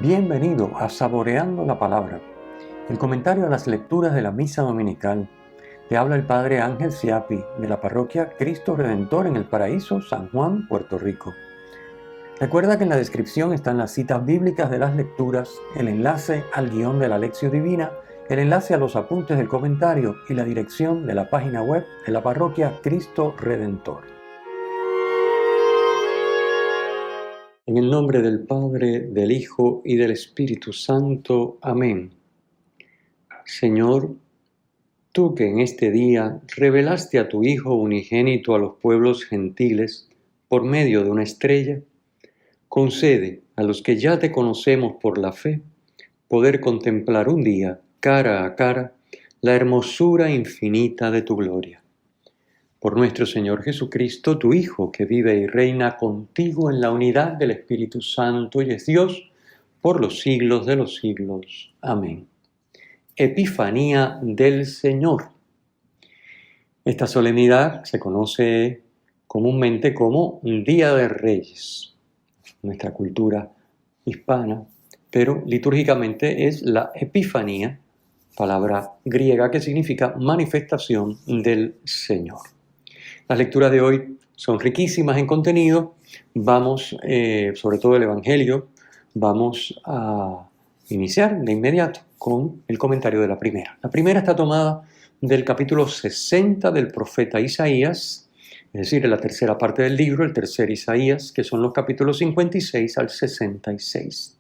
Bienvenido a Saboreando la Palabra, el comentario a las lecturas de la Misa Dominical. Te habla el Padre Ángel Siapi, de la Parroquia Cristo Redentor en El Paraíso, San Juan, Puerto Rico. Recuerda que en la descripción están las citas bíblicas de las lecturas, el enlace al guión de la Lección Divina, el enlace a los apuntes del comentario y la dirección de la página web de la Parroquia Cristo Redentor. En el nombre del Padre, del Hijo y del Espíritu Santo. Amén. Señor, tú que en este día revelaste a tu Hijo unigénito a los pueblos gentiles por medio de una estrella, concede a los que ya te conocemos por la fe poder contemplar un día, cara a cara, la hermosura infinita de tu gloria. Por nuestro Señor Jesucristo, tu Hijo, que vive y reina contigo en la unidad del Espíritu Santo y es Dios por los siglos de los siglos. Amén. Epifanía del Señor. Esta solemnidad se conoce comúnmente como Día de Reyes, nuestra cultura hispana, pero litúrgicamente es la Epifanía, palabra griega que significa manifestación del Señor. Las lecturas de hoy son riquísimas en contenido. Vamos, sobre todo el Evangelio, vamos a iniciar de inmediato con el comentario de la primera. La primera está tomada del capítulo 60 del profeta Isaías, es decir, en la tercera parte del libro, el tercer Isaías, que son los capítulos 56 al 66.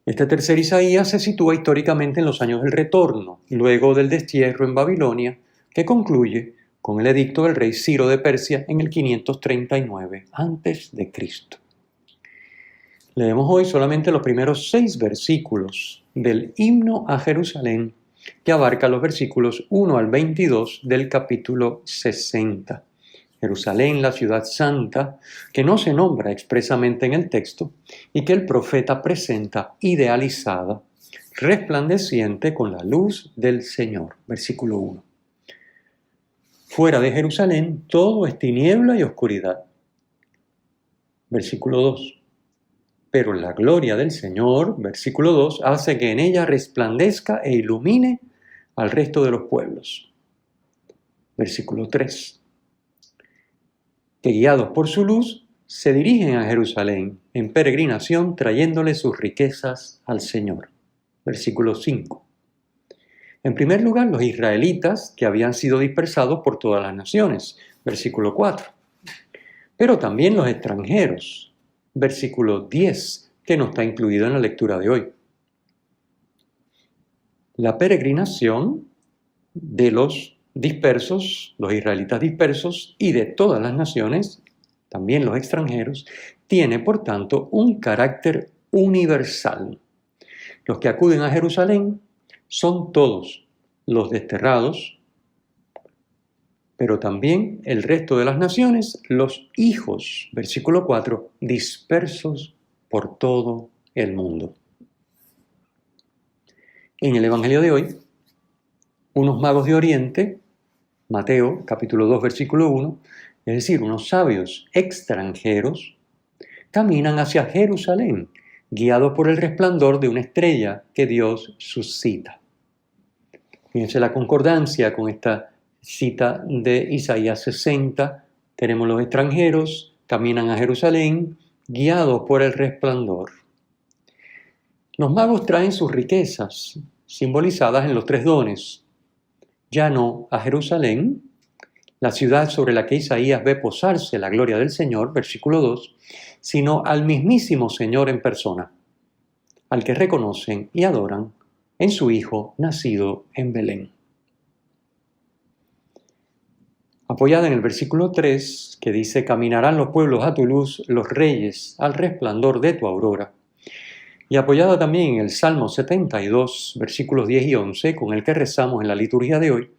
Este tercer Isaías se sitúa históricamente en los años del retorno, luego del destierro en Babilonia, que concluye con el edicto del rey Ciro de Persia en el 539 a.C. Leemos hoy solamente los primeros 6 versículos del himno a Jerusalén, que abarca los versículos 1 al 22 del capítulo 60. Jerusalén, la ciudad santa, que no se nombra expresamente en el texto y que el profeta presenta idealizada, resplandeciente con la luz del Señor. Versículo 1. Fuera de Jerusalén todo es tiniebla y oscuridad. Versículo 2. Pero la gloria del Señor, versículo 2, hace que en ella resplandezca e ilumine al resto de los pueblos. Versículo 3. Que guiados por su luz se dirigen a Jerusalén en peregrinación trayéndole sus riquezas al Señor. Versículo 5. En primer lugar, los israelitas que habían sido dispersados por todas las naciones, versículo 4. Pero también los extranjeros, versículo 10, que no está incluido en la lectura de hoy. La peregrinación de los dispersos, los israelitas dispersos y de todas las naciones, también los extranjeros, tiene por tanto un carácter universal. Los que acuden a Jerusalén son todos los desterrados, pero también el resto de las naciones, los hijos, versículo 4, dispersos por todo el mundo. En el Evangelio de hoy, unos magos de Oriente, Mateo capítulo 2, versículo 1, es decir, unos sabios extranjeros, caminan hacia Jerusalén, guiados por el resplandor de una estrella que Dios suscita. Fíjense la concordancia con esta cita de Isaías 60. Tenemos los extranjeros, caminan a Jerusalén, guiados por el resplandor. Los magos traen sus riquezas, simbolizadas en los 3 dones. Ya no a Jerusalén, la ciudad sobre la que Isaías ve posarse la gloria del Señor, versículo 2, sino al mismísimo Señor en persona, al que reconocen y adoran en su Hijo nacido en Belén. Apoyada en el versículo 3, que dice: caminarán los pueblos a tu luz, los reyes al resplandor de tu aurora. Y apoyada también en el Salmo 72, versículos 10 y 11, con el que rezamos en la liturgia de hoy,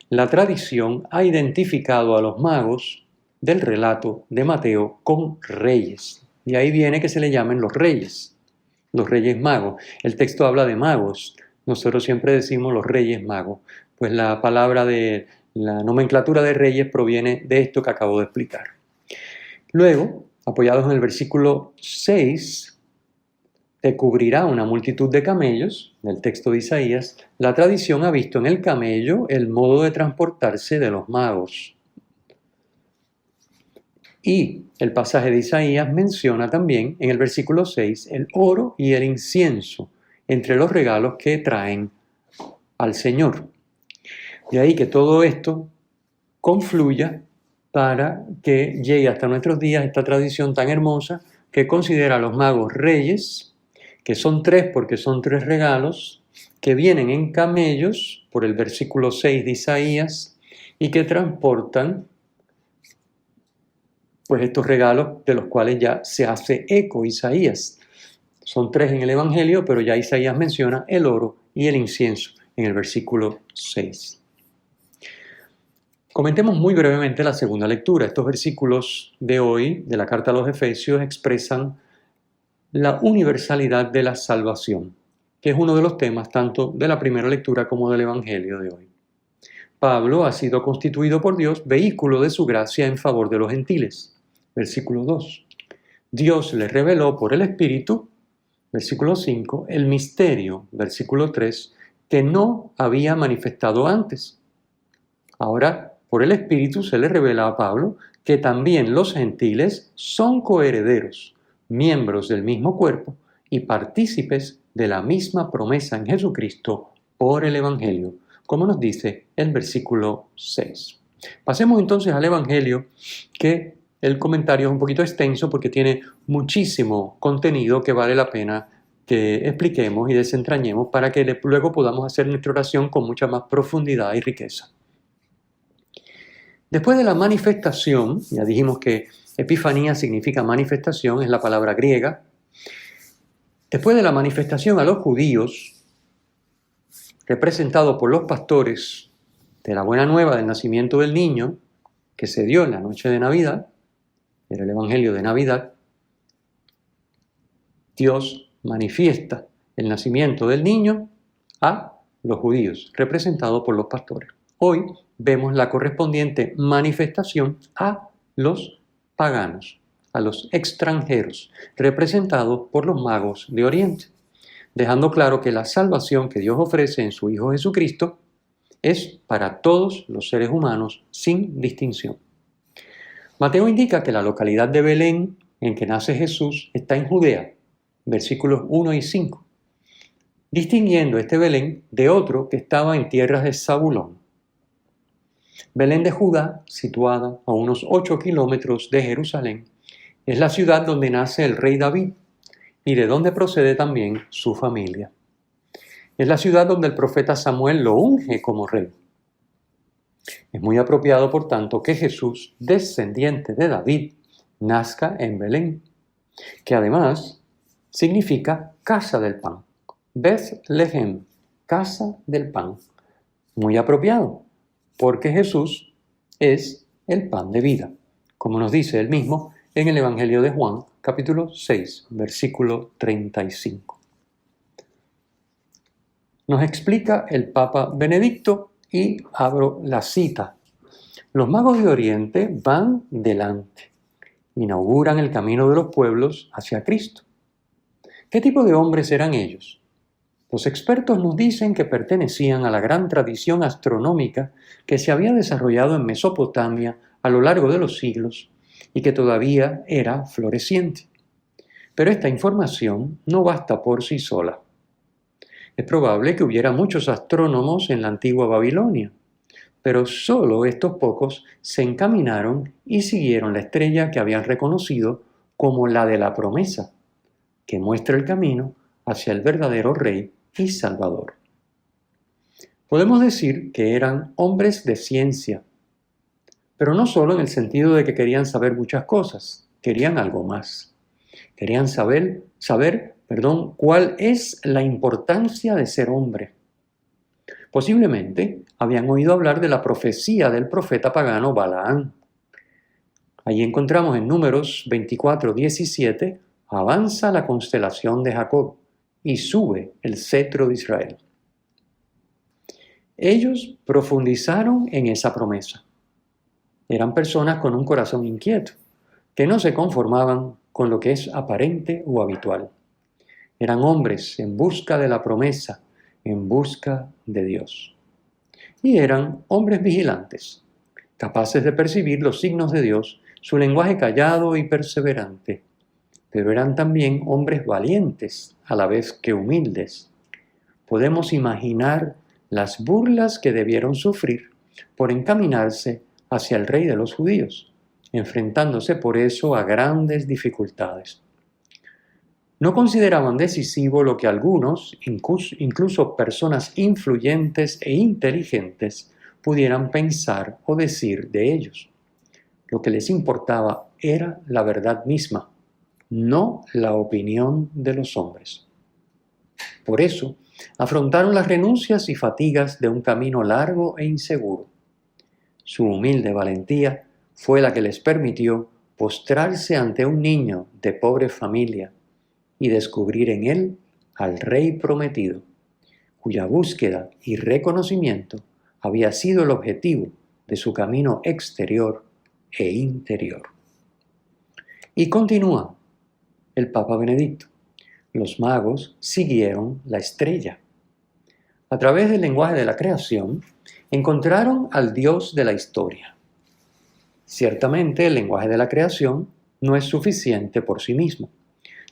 la tradición ha identificado a los magos del relato de Mateo con reyes. Y ahí viene que se le llamen los reyes magos. El texto habla de magos. Nosotros siempre decimos los reyes magos, pues la palabra de la nomenclatura de reyes proviene de esto que acabo de explicar. Luego, apoyados en el versículo 6, te cubrirá una multitud de camellos, del texto de Isaías, la tradición ha visto en el camello el modo de transportarse de los magos. Y el pasaje de Isaías menciona también en el versículo 6 el oro y el incienso entre los regalos que traen al Señor. De ahí que todo esto confluya para que llegue hasta nuestros días esta tradición tan hermosa que considera a los magos reyes, que son tres porque son tres regalos, que vienen en camellos, por el versículo 6 de Isaías, y que transportan pues estos regalos de los cuales ya se hace eco Isaías. Son tres en el Evangelio, pero ya Isaías menciona el oro y el incienso en el versículo 6. Comentemos muy brevemente la segunda lectura. Estos versículos de hoy, de la carta a los Efesios, expresan la universalidad de la salvación, que es uno de los temas tanto de la primera lectura como del Evangelio de hoy. Pablo ha sido constituido por Dios vehículo de su gracia en favor de los gentiles. Versículo 2. Dios le reveló por el Espíritu, versículo 5, el misterio, versículo 3, que no había manifestado antes. Ahora, por el Espíritu se le revela a Pablo que también los gentiles son coherederos, miembros del mismo cuerpo y partícipes de la misma promesa en Jesucristo por el Evangelio, como nos dice el versículo 6. Pasemos entonces al Evangelio, que el comentario es un poquito extenso porque tiene muchísimo contenido que vale la pena que expliquemos y desentrañemos para que luego podamos hacer nuestra oración con mucha más profundidad y riqueza. Después de la manifestación, ya dijimos que epifanía significa manifestación, es la palabra griega. Después de la manifestación a los judíos, representado por los pastores de la buena nueva del nacimiento del niño, que se dio en la noche de Navidad, era el Evangelio de Navidad, Dios manifiesta el nacimiento del niño a los judíos, representado por los pastores. Hoy vemos la correspondiente manifestación a los paganos, a los extranjeros, representados por los magos de Oriente, dejando claro que la salvación que Dios ofrece en su Hijo Jesucristo es para todos los seres humanos sin distinción. Mateo indica que la localidad de Belén en que nace Jesús está en Judea, versículos 1 y 5, distinguiendo este Belén de otro que estaba en tierras de Zabulón. Belén de Judá, situada a unos 8 kilómetros de Jerusalén, es la ciudad donde nace el rey David y de donde procede también su familia. Es la ciudad donde el profeta Samuel lo unge como rey. Es muy apropiado, por tanto, que Jesús, descendiente de David, nazca en Belén, que además significa casa del pan. Beth-Lehem, casa del pan. Muy apropiado, porque Jesús es el pan de vida, como nos dice él mismo en el Evangelio de Juan, capítulo 6, versículo 35. Nos explica el Papa Benedicto y abro la cita. Los magos de Oriente van delante, inauguran el camino de los pueblos hacia Cristo. ¿Qué tipo de hombres eran ellos? Los expertos nos dicen que pertenecían a la gran tradición astronómica que se había desarrollado en Mesopotamia a lo largo de los siglos y que todavía era floreciente. Pero esta información no basta por sí sola. Es probable que hubiera muchos astrónomos en la antigua Babilonia, pero solo estos pocos se encaminaron y siguieron la estrella que habían reconocido como la de la promesa, que muestra el camino hacia el verdadero Rey y Salvador. Podemos decir que eran hombres de ciencia, pero no solo en el sentido de que querían saber muchas cosas, querían algo más. Querían saber cuál es la importancia de ser hombre. Posiblemente habían oído hablar de la profecía del profeta pagano Balaán. Allí encontramos en Números 24:17, avanza la constelación de Jacob y sube el cetro de Israel. Ellos profundizaron en esa promesa. Eran personas con un corazón inquieto, que no se conformaban con lo que es aparente o habitual. Eran hombres en busca de la promesa, en busca de Dios. Y eran hombres vigilantes, capaces de percibir los signos de Dios, su lenguaje callado y perseverante. Pero eran también hombres valientes, a la vez que humildes. Podemos imaginar las burlas que debieron sufrir por encaminarse hacia el rey de los judíos, enfrentándose por eso a grandes dificultades. No consideraban decisivo lo que algunos, incluso personas influyentes e inteligentes, pudieran pensar o decir de ellos. Lo que les importaba era la verdad misma, no la opinión de los hombres. Por eso, afrontaron las renuncias y fatigas de un camino largo e inseguro. Su humilde valentía fue la que les permitió postrarse ante un niño de pobre familia y descubrir en él al Rey prometido, cuya búsqueda y reconocimiento había sido el objetivo de su camino exterior e interior. Y continúa el Papa Benedicto. Los magos siguieron la estrella. A través del lenguaje de la creación, encontraron al Dios de la historia. Ciertamente, el lenguaje de la creación no es suficiente por sí mismo.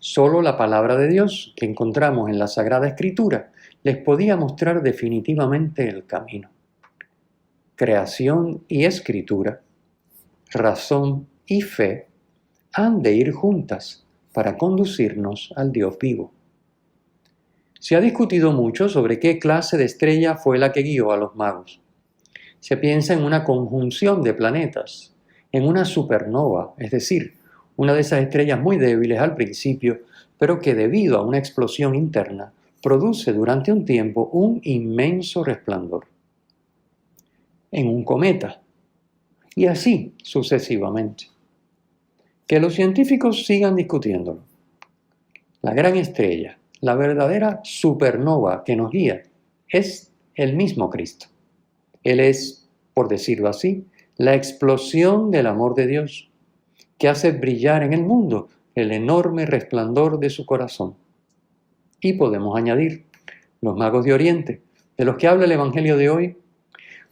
Solo la palabra de Dios que encontramos en la Sagrada Escritura les podía mostrar definitivamente el camino. Creación y escritura, razón y fe han de ir juntas para conducirnos al Dios vivo. Se ha discutido mucho sobre qué clase de estrella fue la que guió a los magos. Se piensa en una conjunción de planetas, en una supernova, es decir, una de esas estrellas muy débiles al principio, pero que debido a una explosión interna produce durante un tiempo un inmenso resplandor. En un cometa, y así sucesivamente. Que los científicos sigan discutiéndolo. La gran estrella, la verdadera supernova que nos guía, es el mismo Cristo. Él es, por decirlo así, la explosión del amor de Dios, que hace brillar en el mundo el enorme resplandor de su corazón. Y podemos añadir, los magos de Oriente, de los que habla el Evangelio de hoy,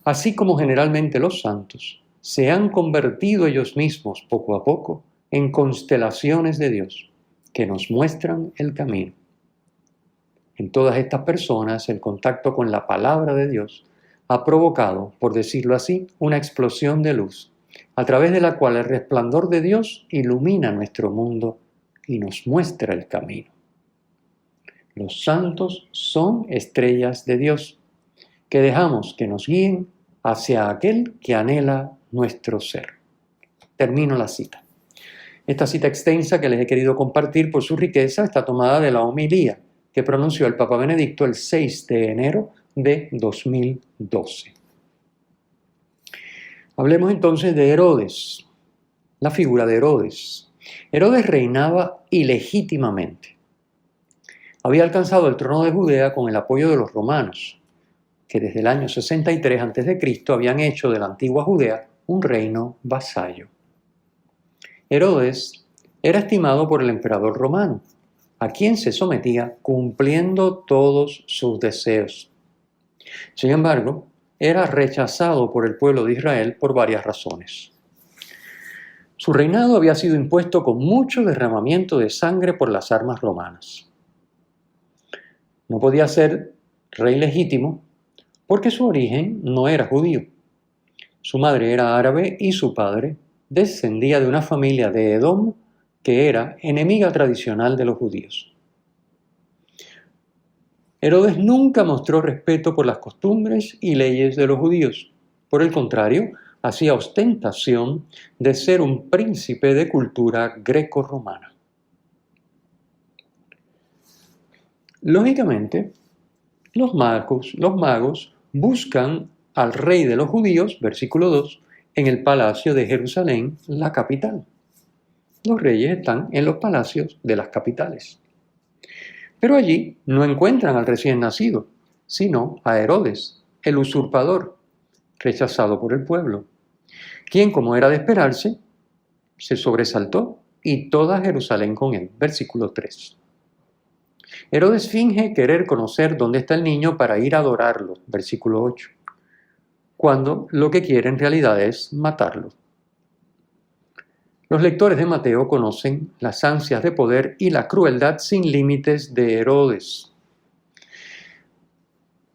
así como generalmente los santos, se han convertido ellos mismos poco a poco en constelaciones de Dios, que nos muestran el camino. En todas estas personas, el contacto con la palabra de Dios ha provocado, por decirlo así, una explosión de luz, a través de la cual el resplandor de Dios ilumina nuestro mundo y nos muestra el camino. Los santos son estrellas de Dios, que dejamos que nos guíen hacia aquel que anhela nuestro ser. Termino la cita. Esta cita extensa que les he querido compartir por su riqueza está tomada de la homilía que pronunció el Papa Benedicto el 6 de enero de 2012. Hablemos entonces de Herodes, la figura de Herodes. Herodes reinaba ilegítimamente. Había alcanzado el trono de Judea con el apoyo de los romanos, que desde el año 63 a.C. habían hecho de la antigua Judea un reino vasallo. Herodes era estimado por el emperador romano, a quien se sometía cumpliendo todos sus deseos. Sin embargo, era rechazado por el pueblo de Israel por varias razones. Su reinado había sido impuesto con mucho derramamiento de sangre por las armas romanas. No podía ser rey legítimo porque su origen no era judío. Su madre era árabe y su padre descendía de una familia de Edom que era enemiga tradicional de los judíos. Herodes nunca mostró respeto por las costumbres y leyes de los judíos. Por el contrario, hacía ostentación de ser un príncipe de cultura greco-romana. Lógicamente, los magos buscan al rey de los judíos, versículo 2, en el palacio de Jerusalén, la capital. Los reyes están en los palacios de las capitales. Pero allí no encuentran al recién nacido, sino a Herodes, el usurpador, rechazado por el pueblo, quien, como era de esperarse, se sobresaltó y toda Jerusalén con él. Versículo 3. Herodes finge querer conocer dónde está el niño para ir a adorarlo, versículo 8, cuando lo que quiere en realidad es matarlo. Los lectores de Mateo conocen las ansias de poder y la crueldad sin límites de Herodes.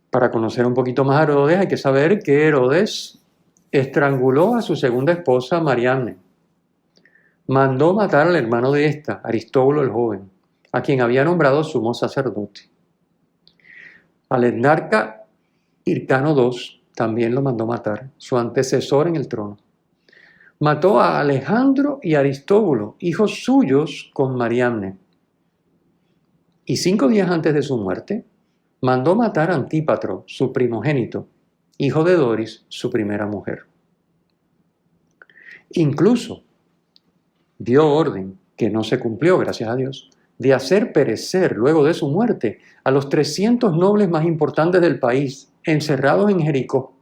Para conocer un poquito más a Herodes hay que saber que Herodes estranguló a su segunda esposa Mariamne. Mandó matar al hermano de esta, Aristóbulo el joven, a quien había nombrado sumo sacerdote. Al etnarca Hircano II también lo mandó matar, su antecesor en el trono. Mató a Alejandro y Aristóbulo, hijos suyos, con Mariamne. Y 5 días antes de su muerte, mandó matar a Antípatro, su primogénito, hijo de Doris, su primera mujer. Incluso dio orden, que no se cumplió, gracias a Dios, de hacer perecer luego de su muerte a los 300 nobles más importantes del país, encerrados en Jericó,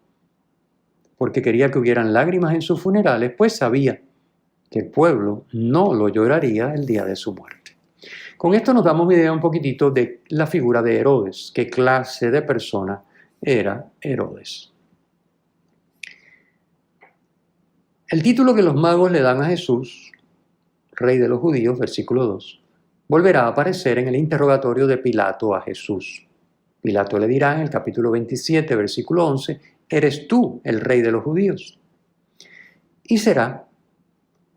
porque quería que hubieran lágrimas en sus funerales, pues sabía que el pueblo no lo lloraría el día de su muerte. Con esto nos damos idea un poquitito de la figura de Herodes, qué clase de persona era Herodes. El título que los magos le dan a Jesús, Rey de los Judíos, versículo 2, volverá a aparecer en el interrogatorio de Pilato a Jesús. Pilato le dirá en el capítulo 27, versículo 11, ¿eres tú el Rey de los Judíos? Y será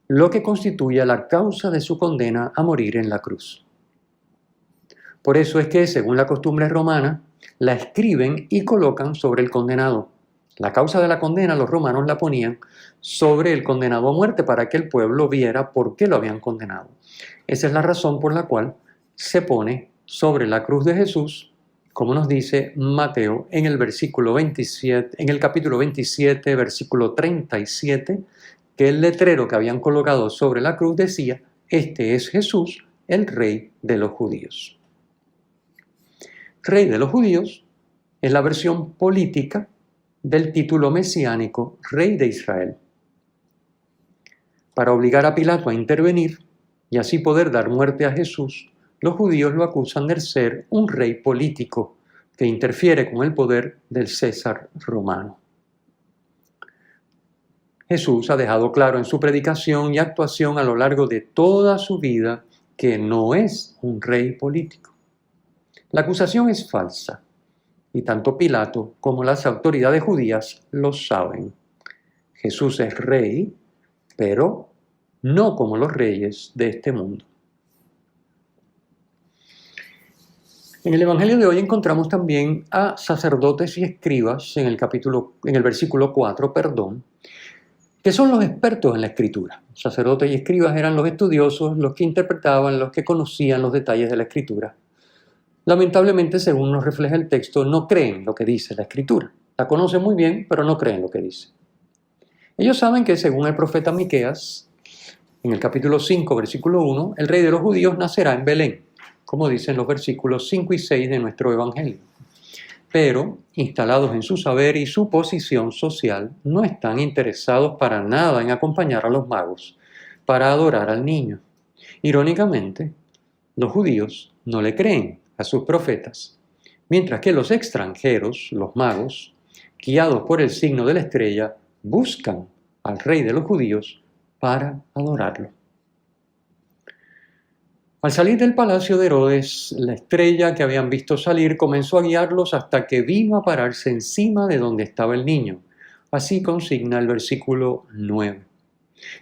lo que constituya la causa de su condena a morir en la cruz. Por eso es que, según la costumbre romana, la escriben y colocan sobre el condenado. La causa de la condena los romanos la ponían sobre el condenado a muerte para que el pueblo viera por qué lo habían condenado. Esa es la razón por la cual se pone sobre la cruz de Jesús, como nos dice Mateo en el versículo 27, en el capítulo 27, versículo 37, que el letrero que habían colocado sobre la cruz decía: este es Jesús, el Rey de los Judíos. Rey de los Judíos es la versión política del título mesiánico Rey de Israel. Para obligar a Pilato a intervenir y así poder dar muerte a Jesús, los judíos lo acusan de ser un rey político que interfiere con el poder del César romano. Jesús ha dejado claro en su predicación y actuación a lo largo de toda su vida que no es un rey político. La acusación es falsa y tanto Pilato como las autoridades judías lo saben. Jesús es rey, pero no como los reyes de este mundo. En el Evangelio de hoy encontramos también a sacerdotes y escribas en el versículo 4, que son los expertos en la Escritura. Sacerdotes y escribas eran los estudiosos, los que interpretaban, los que conocían los detalles de la Escritura. Lamentablemente, según nos refleja el texto, no creen lo que dice la Escritura. La conocen muy bien, pero no creen lo que dice. Ellos saben que, según el profeta Miqueas, en el capítulo 5, versículo 1, el Rey de los Judíos nacerá en Belén, como dicen los versículos 5 y 6 de nuestro Evangelio. Pero, instalados en su saber y su posición social, no están interesados para nada en acompañar a los magos para adorar al niño. Irónicamente, los judíos no le creen a sus profetas, mientras que los extranjeros, los magos, guiados por el signo de la estrella, buscan al Rey de los Judíos para adorarlo. Al salir del palacio de Herodes, la estrella que habían visto salir comenzó a guiarlos hasta que vino a pararse encima de donde estaba el niño. Así consigna el versículo 9.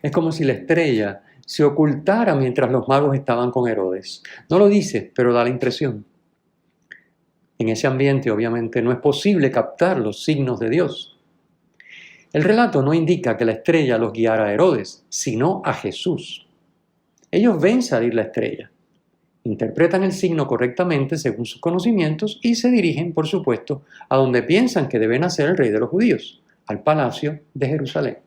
Es como si la estrella se ocultara mientras los magos estaban con Herodes. No lo dice, pero da la impresión. En ese ambiente, obviamente, no es posible captar los signos de Dios. El relato no indica que la estrella los guiara a Herodes, sino a Jesús. Ellos ven salir la estrella, interpretan el signo correctamente según sus conocimientos y se dirigen, por supuesto, a donde piensan que debe nacer el Rey de los Judíos, al palacio de Jerusalén.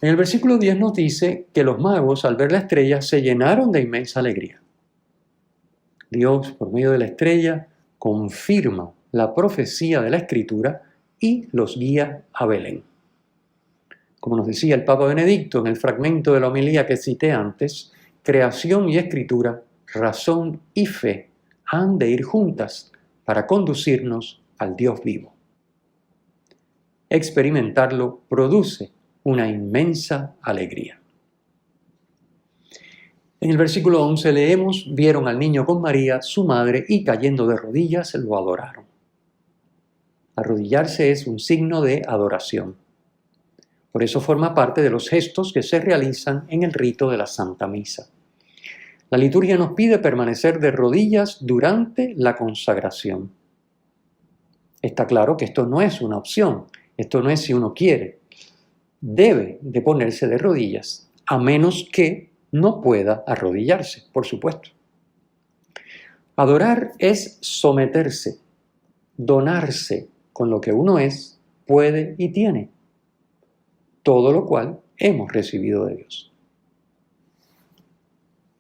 En el versículo 10 nos dice que los magos, al ver la estrella, se llenaron de inmensa alegría. Dios, por medio de la estrella, confirma la profecía de la Escritura y los guía a Belén. Como nos decía el Papa Benedicto en el fragmento de la homilía que cité antes, creación y escritura razón y fe han de ir juntas para conducirnos al Dios vivo. Experimentarlo produce una inmensa alegría. En el versículo 11 leemos: vieron al niño con María, su madre, y cayendo de rodillas lo adoraron. Arrodillarse es un signo de adoración. Por eso forma parte de los gestos que se realizan en el rito de la Santa Misa. La liturgia nos pide permanecer de rodillas durante la consagración. Está claro que esto no es una opción, esto no es si uno quiere. Debe de ponerse de rodillas, a menos que no pueda arrodillarse, por supuesto. Adorar es someterse, donarse con lo que uno es, puede y tiene, todo lo cual hemos recibido de Dios.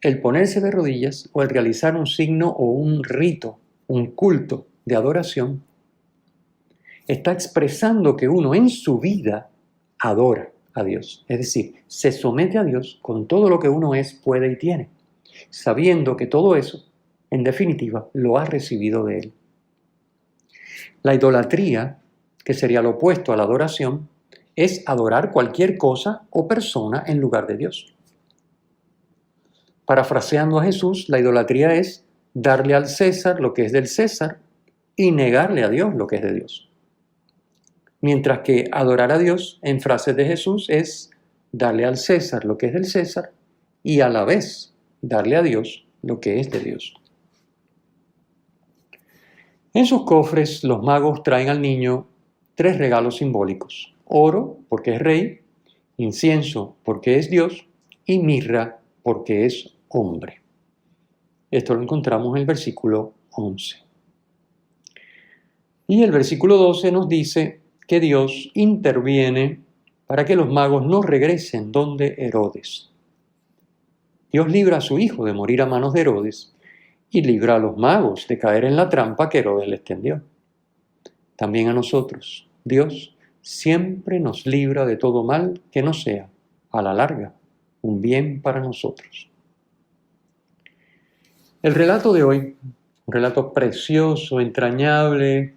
El ponerse de rodillas o el realizar un signo o un rito, un culto de adoración, está expresando que uno en su vida adora a Dios. Es decir, se somete a Dios con todo lo que uno es, puede y tiene, sabiendo que todo eso, en definitiva, lo ha recibido de Él. La idolatría, que sería lo opuesto a la adoración, es adorar cualquier cosa o persona en lugar de Dios. Parafraseando a Jesús, la idolatría es darle al César lo que es del César y negarle a Dios lo que es de Dios. Mientras que adorar a Dios, en frases de Jesús, es darle al César lo que es del César y a la vez darle a Dios lo que es de Dios. En sus cofres, los magos traen al niño 3 regalos simbólicos: oro, porque es rey; incienso, porque es Dios; y mirra, porque es hombre. Esto lo encontramos en el versículo 11. Y el versículo 12 nos dice que Dios interviene para que los magos no regresen donde Herodes. Dios libra a su hijo de morir a manos de Herodes y libra a los magos de caer en la trampa que Herodes les tendió. También a nosotros, Dios siempre nos libra de todo mal que no sea, a la larga, un bien para nosotros. El relato de hoy, un relato precioso, entrañable,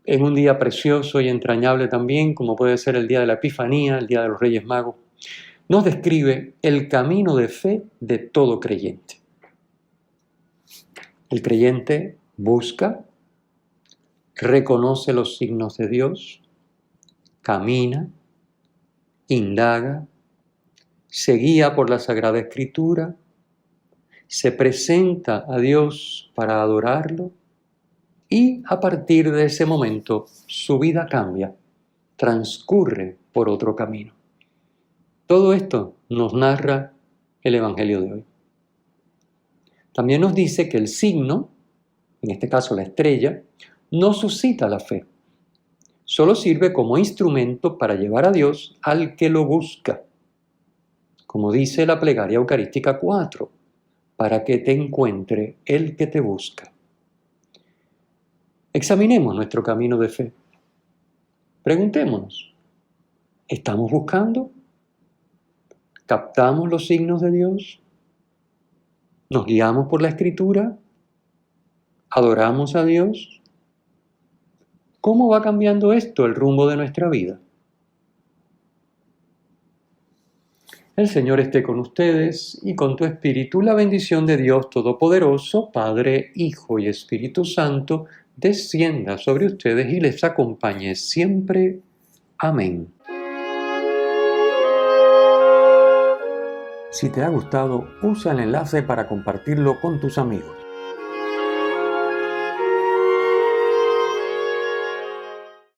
en un día precioso y entrañable también, como puede ser el día de la Epifanía, el día de los Reyes Magos, nos describe el camino de fe de todo creyente. El creyente busca, reconoce los signos de Dios, camina, indaga, se guía por la Sagrada Escritura, se presenta a Dios para adorarlo y a partir de ese momento su vida cambia, transcurre por otro camino. Todo esto nos narra el Evangelio de hoy. También nos dice que el signo, en este caso la estrella, no suscita la fe. Solo sirve como instrumento para llevar a Dios al que lo busca. Como dice la plegaria eucarística 4, para que te encuentre el que te busca. Examinemos nuestro camino de fe. Preguntémonos, ¿estamos buscando? ¿Captamos los signos de Dios? ¿Nos guiamos por la Escritura? ¿Adoramos a Dios? ¿Cómo va cambiando esto el rumbo de nuestra vida? El Señor esté con ustedes y con tu espíritu. La bendición de Dios Todopoderoso, Padre, Hijo y Espíritu Santo, descienda sobre ustedes y les acompañe siempre. Amén. Si te ha gustado, usa el enlace para compartirlo con tus amigos.